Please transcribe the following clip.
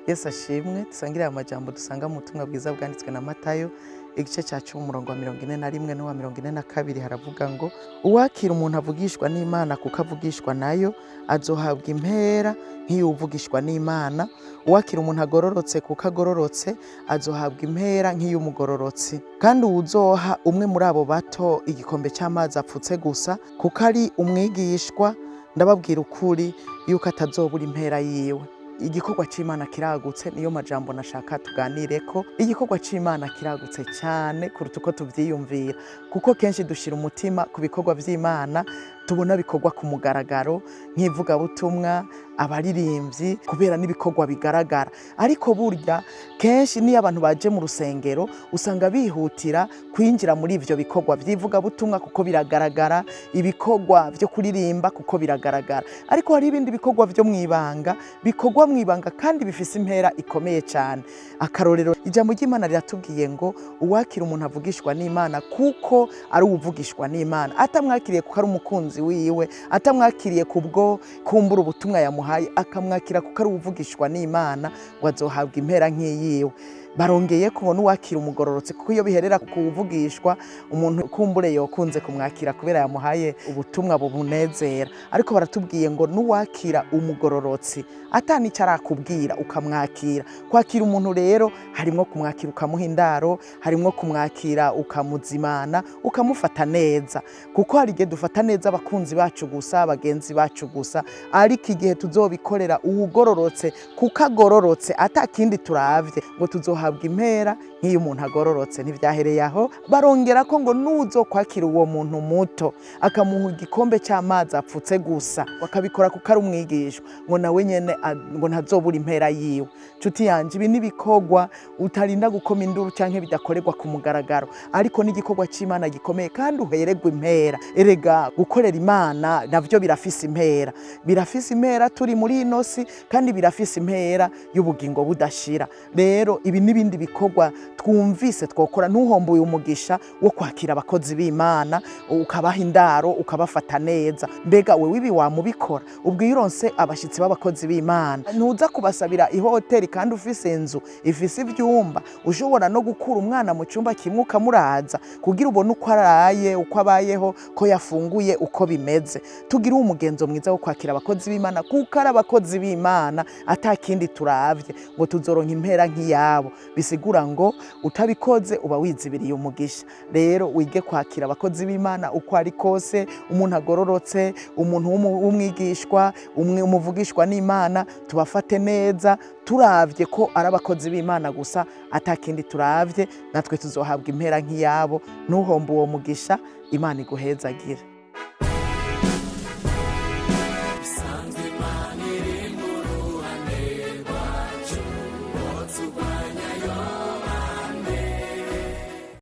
Yesu ashimwe dusangire amajambo dusanga mu butumwa bwiza bwanditswe na Matayo igice cya 10 umurongo wa 41 n'uwa 42 haravuga ngo uwakira umuntu avugishwa n'Imana kuko avugishwa nayo azohabwa impera nk'iyuvugishwa n'Imana, uwakira umuntu agororotse kuko agororotse azohabwa impera nk'iy'umugororotsi, kandi uwuzoha umwe muri abo bato igikombe cy'amazi apfutse gusa kuko ari umwigishwa, ndababwira ukuri yuko atazobura impera yiwe. Igikorwa c'Imana kiragutse, niyo majambo nashaka tuganireko. Igikorwa c'Imana kiragutse cyane kuruta uko tuvyiyumvira, kuko kenshi dushira umutima ku bikorwa vy'Imana tubona bikorwa ku mugaragaro nk'ivugabutumwa, abaririmbyi, kubera n'ibikorwa bigaragara. Ariko burya kenshi niyo abantu baje mu rusengero usanga bihutira kwinjira muri ivyo bikorwa vy'ivugabutumwa kuko biragaragara, ibikorwa vyo kuririmba kuko biragaragara. Ariko hari ibindi bikorwa vyo mwibanga bikorwa mwibanga kandi bifise impera ikomeye cyane. Akarorero, ijambo ry'Imana riratubwiye ngo uwakira umuntu avugishwa n'Imana kuko ari uwuvugishwa n'Imana, atamwakiriye kuko ari umukunzi wiwe, atamwakiriye kubwo kumbura ubutumwa yamuhaye, akamwakira kuko ari uwuvugishwa n'Imana, ngo azohabwa impera nk'iyiwe. Barongeye kubona uwakira umugororotse kuko iyo biherera kuvugishwa umuntu kumbure yokunze kumwakira kubera yamuhaye ubutumwa bubunezera. Ariko baratubwiye ngo nuwakira umugororotsi atanica arakubwira ukamwakira. Kwakira umuntu rero harimo kumwakira ukamuha indaro, harimo kumwakira ukamuzimana, ukamufata neza, kuko hari igihe dufata neza abakunzi bacu gusa, abagenzi bacu gusa, ariko igihe tuzobikorera uwugororotse kuko agororotse atakindi turavye ngo tuzohabwa impera nk'iyo umuntu agororotse. Ntivyahereye aho, barongera ko ngo nuzo kwakira uwo muntu muto akamuha igikombe cy'amazi apfutse gusa, bakabikora kuko ari umwigishwa, ngo nawe nyene ngo ntazobura impera yiwe. Nshuti yanje, ibi nibikorwa utarinda gukoma induru canke bidakorerwa ku mugaragaro, ariko n'igikorwa c'Imana gikomeye kandi uhererwa impera. Erega gukorera Imana navyo birafise impera, birafise impera turi muri ino si, kandi birafise impera y'ubugingo budashira. Rero ibi n'ibindi bikorwa twumvise twokora, ntuhombuye umugisha wo kwakira abakozi b'Imana, ukabaha indaro, ukabafata neza. Mbega wewe ibi wamubikora? Ubwo ironse abashitsi b'abakozi b'Imana ntuza kubasabira ihoteli kandi ufise inzu ifise ivyumba, ushobora no gukura umwana mu cyumba kimwe ukamuraza kugira ubone uko araye, uko abayeho, ko yafunguye, uko bimeze. Tugira umugenzo mwiza wo kwakira abakozi b'Imana kuko ari abakozi b'Imana atakindi turavye ngo tuzoronka impera nk'iyabo. Bisigura ngo utabikoze uba wizibiriye umugisha. Rero wige kwakira abakozi b'Imana uko ari kose, umuntu agororotse, umuntu w'umwigishwa, umuvugishwa n'Imana, tubafate neza turavye ko ari abakozi b'Imana gusa, atakindi turavye, natwe tuzohabwa impera nk'iyabo. Ntuhombe uwo mugisha. Imana iguhezagire.